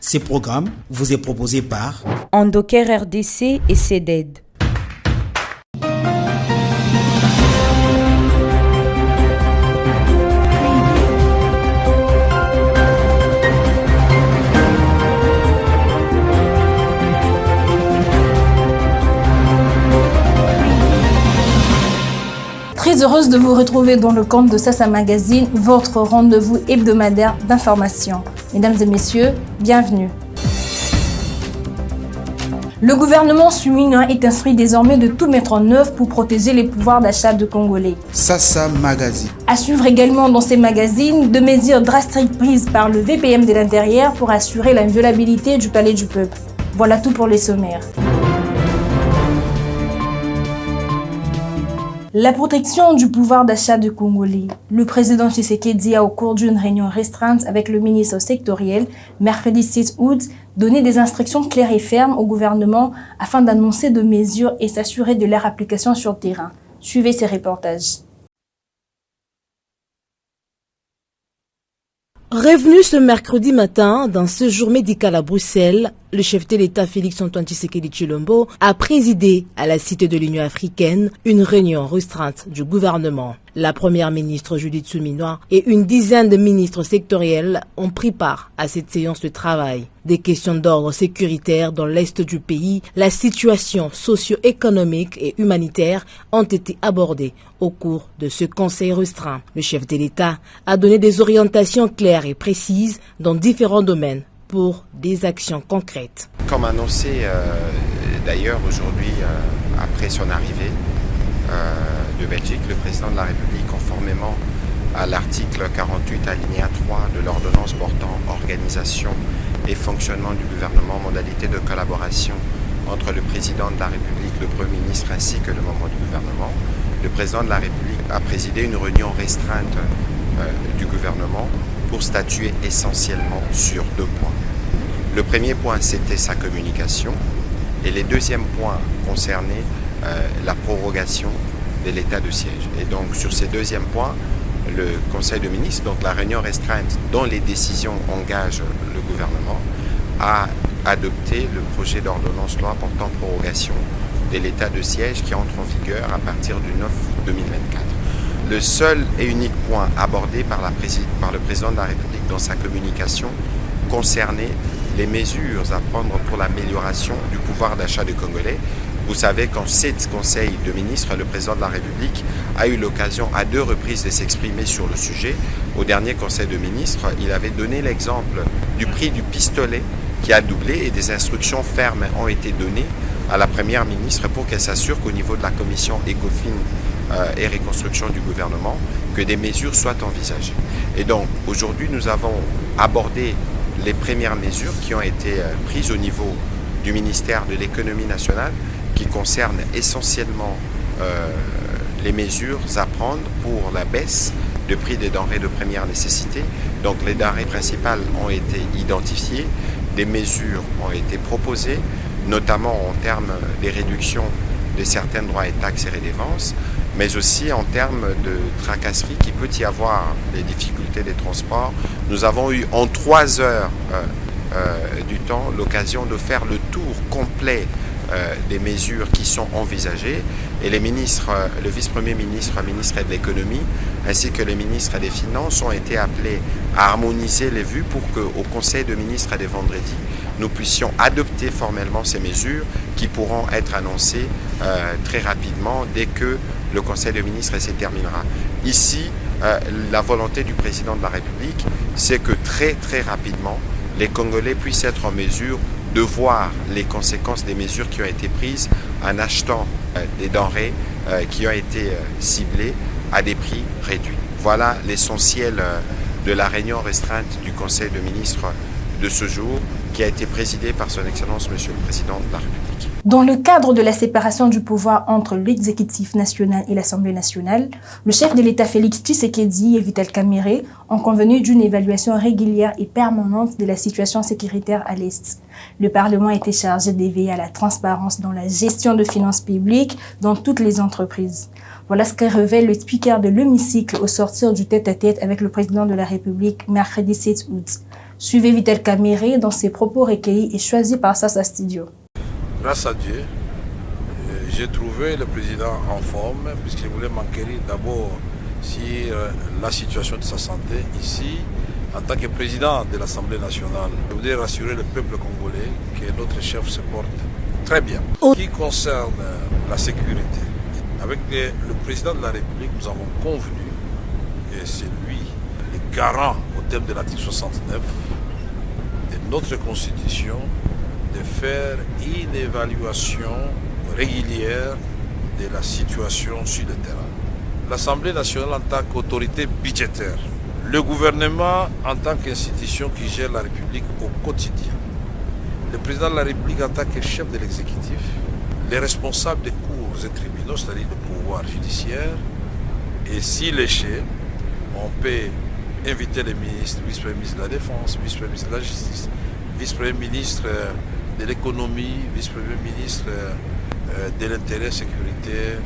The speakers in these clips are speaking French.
Ce programme vous est proposé par Endoker RDC et CEDED. Très heureuse de vous retrouver dans le compte de Sassa Magazine, votre rendez-vous hebdomadaire d'information. Mesdames et messieurs, bienvenue. Le gouvernement suinois est instruit désormais de tout mettre en œuvre pour protéger les pouvoirs d'achat de Congolais. Sassa Magazine. À suivre également dans ces magazines de mesures drastiques prises par le VPM de l'Intérieur pour assurer l'inviolabilité du palais du peuple. Voilà tout pour les sommaires. La protection du pouvoir d'achat de Congolais. Le président Tshisekedi a, au cours d'une réunion restreinte avec le ministre sectoriel, mercredi 6 août, donné des instructions claires et fermes au gouvernement afin d'annoncer de mesures et s'assurer de leur application sur le terrain. Suivez ces reportages. Revenu ce mercredi matin d'un séjour médical à Bruxelles, le chef de l'État Félix-Antoine Tshisekedi Tshilombo a présidé à la Cité de l'Union africaine une réunion restreinte du gouvernement. La première ministre Judith Suminwa et une dizaine de ministres sectoriels ont pris part à cette séance de travail. Des questions d'ordre sécuritaire dans l'est du pays, la situation socio-économique et humanitaire ont été abordées au cours de ce conseil restreint. Le chef de l'État a donné des orientations claires et précises dans différents domaines pour des actions concrètes. Comme annoncé d'ailleurs aujourd'hui, après son arrivée de Belgique, le président de la République, conformément à l'article 48 alinéa 3 de l'ordonnance portant organisation et fonctionnement du gouvernement, modalités de collaboration entre le président de la République, le Premier ministre ainsi que le membre du gouvernement, le président de la République a présidé une réunion restreinte du gouvernement pour statuer essentiellement sur deux points. Le premier point, c'était sa communication, et les deuxièmes points concernaient la prorogation de l'état de siège. Et donc, sur ces deuxièmes points, le Conseil de ministres, donc la réunion restreinte dont les décisions engagent le gouvernement, a adopté le projet d'ordonnance loi portant prorogation de l'état de siège qui entre en vigueur à partir du 9 août 2024. Le seul et unique point abordé par le président de la République dans sa communication concernait les mesures à prendre pour l'amélioration du pouvoir d'achat des Congolais. Vous savez qu'en 7 conseils de ministres, le président de la République a eu l'occasion à 2 reprises de s'exprimer sur le sujet. Au dernier conseil de ministres, il avait donné l'exemple du prix du pistolet qui a doublé et des instructions fermes ont été données à la première ministre pour qu'elle s'assure qu'au niveau de la commission ECOFIN et reconstruction du gouvernement, que des mesures soient envisagées. Et donc, aujourd'hui, nous avons abordé les premières mesures qui ont été prises au niveau du ministère de l'économie nationale, qui concernent essentiellement les mesures à prendre pour la baisse de prix des denrées de première nécessité. Donc, les denrées principales ont été identifiées, des mesures ont été proposées, notamment en termes des réductions de certains droits et taxes et redevances, mais aussi en termes de tracasserie qui peut y avoir, des difficultés des transports. Nous avons eu en 3 heures du temps l'occasion de faire le tour complet des mesures qui sont envisagées et les ministres, le vice-premier ministre, le ministre de l'économie ainsi que les ministres des finances ont été appelés à harmoniser les vues pour qu'au conseil de ministres de vendredi, nous puissions adopter formellement ces mesures qui pourront être annoncées très rapidement dès que le conseil de ministres se terminera. Ici, la volonté du président de la République, c'est que très rapidement, les Congolais puissent être en mesure de voir les conséquences des mesures qui ont été prises en achetant des denrées qui ont été ciblées à des prix réduits. Voilà l'essentiel de la réunion restreinte du Conseil de ministres de ce jour qui a été présidée par son Excellence Monsieur le Président de la République. Dans le cadre de la séparation du pouvoir entre l'exécutif national et l'Assemblée nationale, le chef de l'État Félix Tshisekedi et Vital Kamerhe ont convenu d'une évaluation régulière et permanente de la situation sécuritaire à l'Est. Le Parlement a été chargé d'éveiller à la transparence dans la gestion de finances publiques dans toutes les entreprises. Voilà ce que révèle le speaker de l'hémicycle au sortir du tête-à-tête avec le président de la République mercredi 7 août. Suivez Vitel Kamere dans ses propos recueillis et choisis par Sasa Studio. Grâce à Dieu, j'ai trouvé le président en forme, puisqu'il voulait m'enquérir d'abord sur la situation de sa santé ici. En tant que président de l'Assemblée nationale, je voudrais rassurer le peuple congolais que notre chef se porte très bien. En ce qui concerne la sécurité, avec le président de la République, nous avons convenu, et c'est lui le garant au terme de l'article 69 de notre Constitution, de faire une évaluation régulière de la situation sur le terrain. L'Assemblée nationale en tant qu'autorité budgétaire, le gouvernement en tant qu'institution qui gère la République au quotidien, le président de la République en tant que chef de l'exécutif, les responsables des cours et tribunaux, c'est-à-dire le pouvoir judiciaire, et si l'échec, on peut inviter les ministres, vice-premier ministre de la Défense, vice-premier ministre de la Justice, vice-premier ministre de l'économie, vice-premier ministre de l'intérêt sécuritaire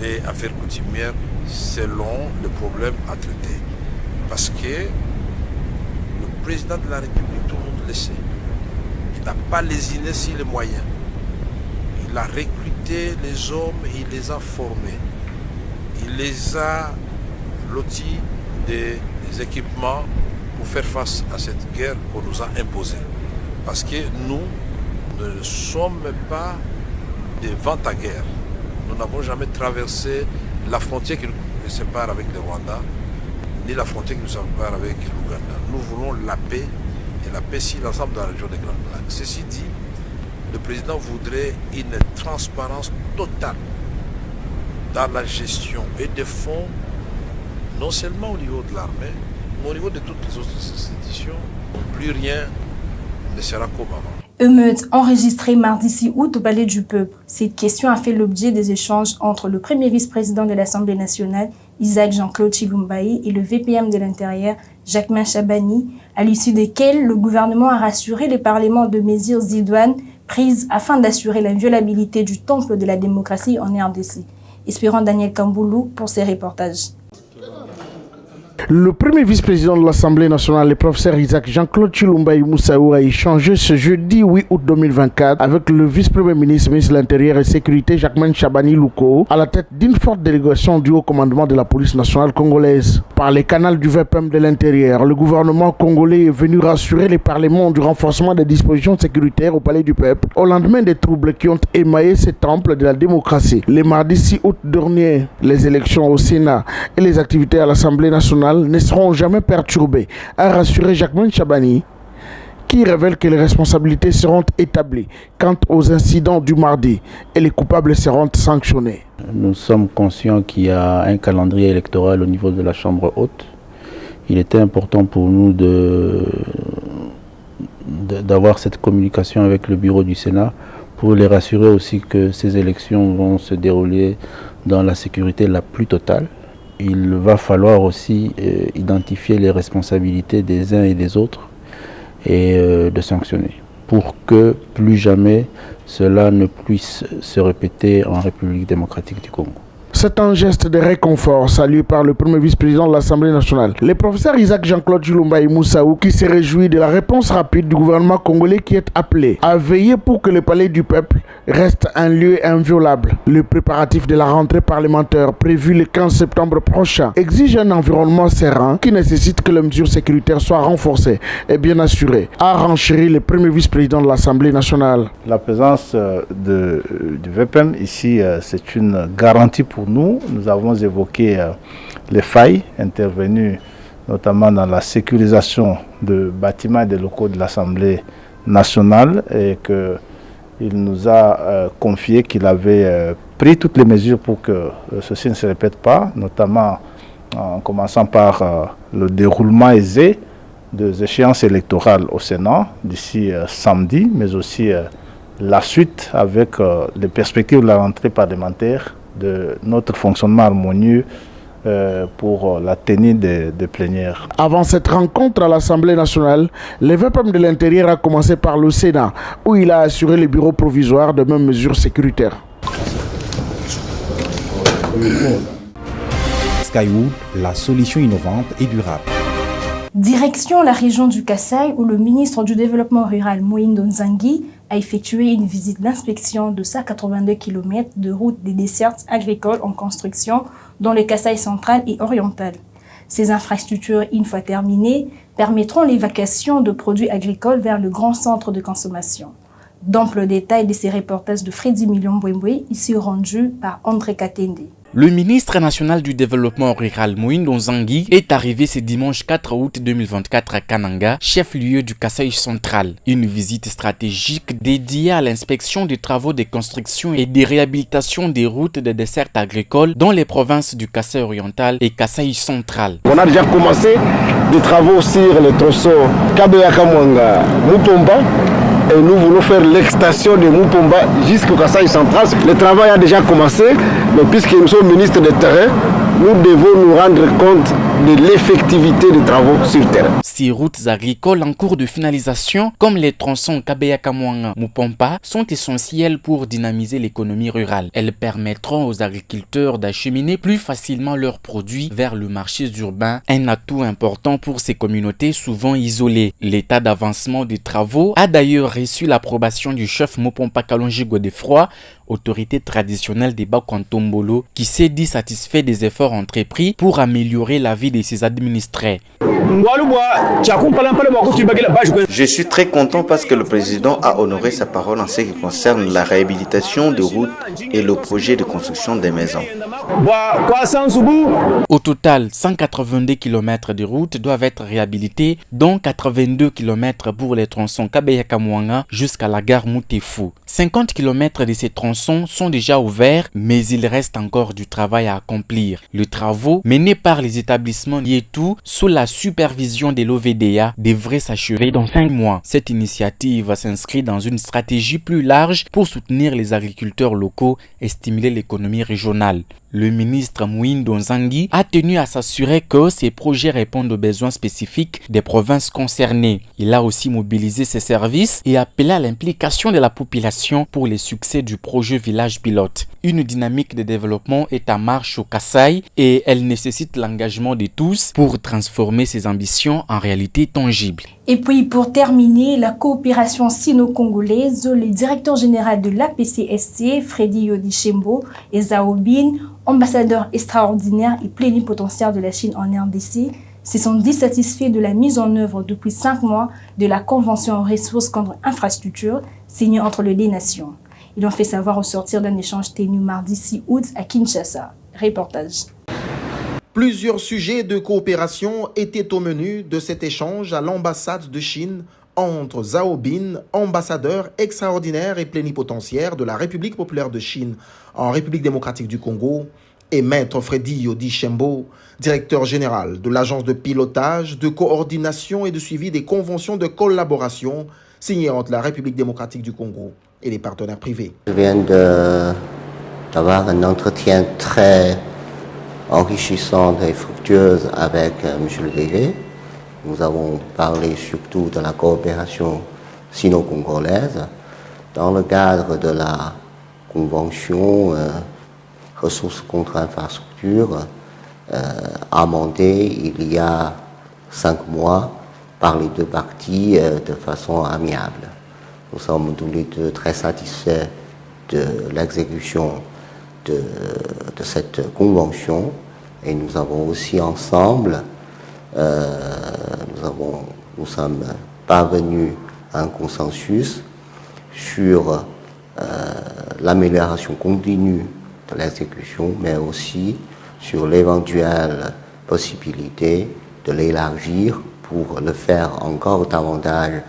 et affaires coutumières, selon le problème à traiter. Parce que le président de la République, tout le monde le sait, il n'a pas lésiné sur les moyens. Il a recruté les hommes et il les a formés. Il les a lotis des équipements pour faire face à cette guerre qu'on nous a imposée. Parce que nous ne sommes pas des ventes à guerre. Nous n'avons jamais traversé la frontière qui nous sépare avec le Rwanda, ni la frontière qui nous sépare avec l'Ouganda. Nous voulons la paix, et la paix sur l'ensemble de la région des Grandes Lacs. Ceci dit, le président voudrait une transparence totale dans la gestion et des fonds, non seulement au niveau de l'armée, mais au niveau de toutes les autres institutions. Plus rien ne sera comme avant. Émeute enregistrée mardi 6 août au Palais du Peuple. Cette question a fait l'objet des échanges entre le premier vice-président de l'Assemblée nationale, Isaac Jean-Claude Chilumbayi, et le VPM de l'Intérieur, Jacquemain Chabani, à l'issue desquels le gouvernement a rassuré les parlements de mesures idoines prises afin d'assurer l'inviolabilité du temple de la démocratie en RDC. Espérons Daniel Kamboulou pour ces reportages. Le premier vice-président de l'Assemblée nationale, le professeur Isaac Jean-Claude Chilumbayi Moussaou, a échangé ce jeudi 8 août 2024 avec le vice-premier ministre de l'Intérieur et Sécurité, Jacquemain Chabani Louko, à la tête d'une forte délégation du haut commandement de la police nationale congolaise. Par les canaux du VPM de l'Intérieur, le gouvernement congolais est venu rassurer les parlements du renforcement des dispositions sécuritaires au Palais du Peuple au lendemain des troubles qui ont émaillé ce temple de la démocratie. Le mardi 6 août dernier, les élections au Sénat et les activités à l'Assemblée nationale ne seront jamais perturbés, a rassuré Jacquemain Chabani, qui révèle que les responsabilités seront établies quant aux incidents du mardi et les coupables seront sanctionnés. Nous sommes conscients qu'il y a un calendrier électoral au niveau de la Chambre haute. Il était important pour nous d'avoir cette communication avec le bureau du Sénat pour les rassurer aussi que ces élections vont se dérouler dans la sécurité la plus totale. Il va falloir aussi identifier les responsabilités des uns et des autres et de sanctionner pour que plus jamais cela ne puisse se répéter en République démocratique du Congo. C'est un geste de réconfort salué par le premier vice-président de l'Assemblée nationale, le professeur Isaac Jean-Claude Chilumbayi Moussaou, qui se réjouit de la réponse rapide du gouvernement congolais qui est appelé à veiller pour que le Palais du Peuple reste un lieu inviolable. Le préparatif de la rentrée parlementaire prévue le 15 septembre prochain exige un environnement serein qui nécessite que les mesures sécuritaires soient renforcées et bien assurées, a renchéri le premier vice-président de l'Assemblée nationale. La présence du VPM ici, c'est une garantie pour nous. Nous avons évoqué les failles intervenues notamment dans la sécurisation de bâtiments et des locaux de l'Assemblée nationale et qu'il nous a confié qu'il avait pris toutes les mesures pour que ceci ne se répète pas, notamment en commençant par le déroulement aisé des échéances électorales au Sénat d'ici samedi, mais aussi la suite avec les perspectives de la rentrée parlementaire, de notre fonctionnement harmonieux pour la tenue des plénières. Avant cette rencontre à l'Assemblée nationale, le VPM de l'Intérieur a commencé par le Sénat, où il a assuré les bureaux provisoires de mêmes mesures sécuritaires. Skywood, la solution innovante et durable. Direction la région du Kasaï où le ministre du Développement rural Moïse Nzangi a effectué une visite d'inspection de 182 km de routes des dessertes agricoles en construction dans le Kasaï central et oriental. Ces infrastructures, une fois terminées, permettront l'évacuation de produits agricoles vers le grand centre de consommation. D'amples détails de ces reportages de Freddy Million Bouemboué, ici rendu par André Katende. Le ministre national du développement rural Moïse Nzangi est arrivé ce dimanche 4 août 2024 à Kananga, chef-lieu du Kasaï central. Une visite stratégique dédiée à l'inspection des travaux de construction et de réhabilitation des routes de dessertes agricoles dans les provinces du Kasaï oriental et Kasaï central. On a déjà commencé des travaux sur les tronçons Kabeya-Kamwanga-Mupomba. Et nous voulons faire l'extension de Mupomba jusqu'au Kasaï central. Le travail a déjà commencé, mais puisque nous sommes ministres de terrain, nous devons nous rendre compte de l'effectivité des travaux sur terrain. Ces routes agricoles en cours de finalisation, comme les tronçons Kabeya-Kamwanga-Mupomba, sont essentielles pour dynamiser l'économie rurale. Elles permettront aux agriculteurs d'acheminer plus facilement leurs produits vers le marché urbain, un atout important pour ces communautés souvent isolées. L'état d'avancement des travaux a d'ailleurs reçu l'approbation du chef Mupomba Kalonji Godefroy, autorité traditionnelle des Bakantombolo, qui s'est dit satisfait des efforts entrepris pour améliorer la vie de ses administrés. Je suis très content parce que le président a honoré sa parole en ce qui concerne la réhabilitation de routes et le projet de construction des maisons. Au total, 182 km de routes doivent être réhabilités, dont 82 km pour les tronçons Kabeya-Kamwanga jusqu'à la gare Mutefu. 50 km de ces tronçons sont déjà ouverts, mais il reste encore du travail à accomplir. Les travaux menés par les établissements Lietou sous la supervision de l'OVDA devraient s'achever dans 5 mois. Cette initiative s'inscrit dans une stratégie plus large pour soutenir les agriculteurs locaux et stimuler l'économie régionale. Le ministre Moïse Nzangi a tenu à s'assurer que ces projets répondent aux besoins spécifiques des provinces concernées. Il a aussi mobilisé ses services et appelé à l'implication de la population pour les succès du projet Village Pilote. Une dynamique de développement est en marche au Kasaï et elle nécessite l'engagement de tous pour transformer ses ambitions en réalité tangible. Et puis pour terminer, la coopération sino-congolaise, le directeur général de l'APCST, Freddy Yodichembo et Zhao Bin, ambassadeur extraordinaire et plénipotentiaire de la Chine en RDC, se sont dissatisfaits de la mise en œuvre depuis 5 mois de la Convention aux ressources contre infrastructures signée entre les deux nations. Ils l'ont fait savoir au sortir d'un échange tenu mardi 6 août à Kinshasa. Reportage. Plusieurs sujets de coopération étaient au menu de cet échange à l'ambassade de Chine entre Zhao Bin, ambassadeur extraordinaire et plénipotentiaire de la République populaire de Chine en République démocratique du Congo, et Maître Freddy Yodichembo, directeur général de l'agence de pilotage, de coordination et de suivi des conventions de collaboration signées entre la République démocratique du Congo et les partenaires privés. Je viens d'avoir un entretien très enrichissante et fructueuse avec M. le DG. Nous avons parlé surtout de la coopération sino-congolaise dans le cadre de la convention ressources contre infrastructure amendée il y a 5 mois par les deux parties de façon amiable. Nous sommes tous les deux très satisfaits de l'exécution de cette convention et nous avons aussi ensemble, nous sommes parvenus à un consensus sur l'amélioration continue de l'exécution, mais aussi sur l'éventuelle possibilité de l'élargir pour le faire encore davantage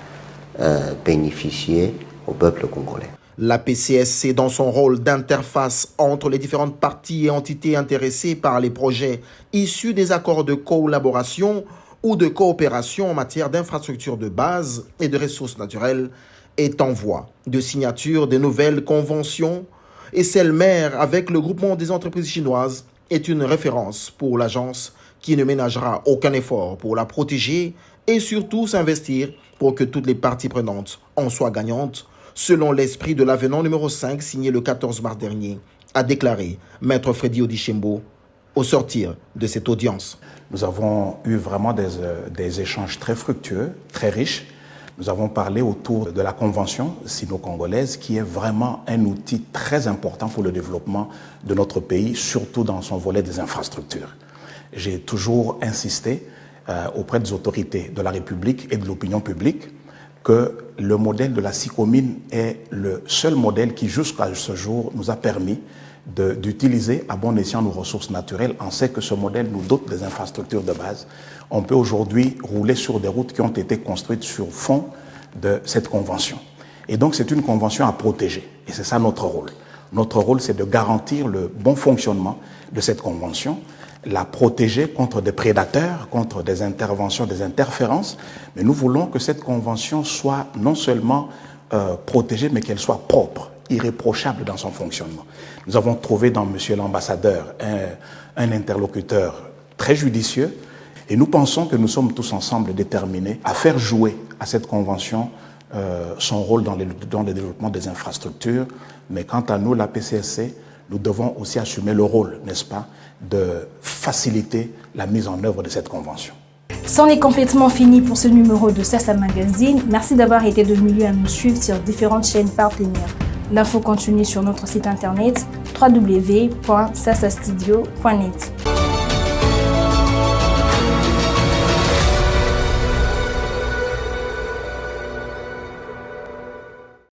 bénéficier au peuple congolais. La PCSC, dans son rôle d'interface entre les différentes parties et entités intéressées par les projets issus des accords de collaboration ou de coopération en matière d'infrastructures de base et de ressources naturelles, est en voie de signature de nouvelles conventions, et celle mère avec le groupement des entreprises chinoises est une référence pour l'agence qui ne ménagera aucun effort pour la protéger et surtout s'investir pour que toutes les parties prenantes en soient gagnantes, selon l'esprit de l'avenant numéro 5 signé le 14 mars dernier, a déclaré Maître Freddy Yodichembo, au sortir de cette audience. Nous avons eu vraiment des échanges très fructueux, très riches. Nous avons parlé autour de la Convention sino-congolaise qui est vraiment un outil très important pour le développement de notre pays, surtout dans son volet des infrastructures. J'ai toujours insisté auprès des autorités de la République et de l'opinion publique que le modèle de la SICOMINE est le seul modèle qui, jusqu'à ce jour, nous a permis d'utiliser à bon escient nos ressources naturelles. On sait que ce modèle nous dote des infrastructures de base. On peut aujourd'hui rouler sur des routes qui ont été construites sur fond de cette convention. Et donc c'est une convention à protéger. Et c'est ça notre rôle. Notre rôle, c'est de garantir le bon fonctionnement de cette convention, la protéger contre des prédateurs, contre des interventions, des interférences. Mais nous voulons que cette convention soit non seulement protégée, mais qu'elle soit propre, irréprochable dans son fonctionnement. Nous avons trouvé dans Monsieur l'ambassadeur un interlocuteur très judicieux et nous pensons que nous sommes tous ensemble déterminés à faire jouer à cette convention son rôle dans le développement des infrastructures. Mais quant à nous, la PCSC, nous devons aussi assumer le rôle, n'est-ce pas, de faciliter la mise en œuvre de cette convention. C'en est complètement fini pour ce numéro de Sasa Magazine. Merci d'avoir été de milieu à nous suivre sur différentes chaînes partenaires. L'info continue sur notre site internet www.sasastudio.net.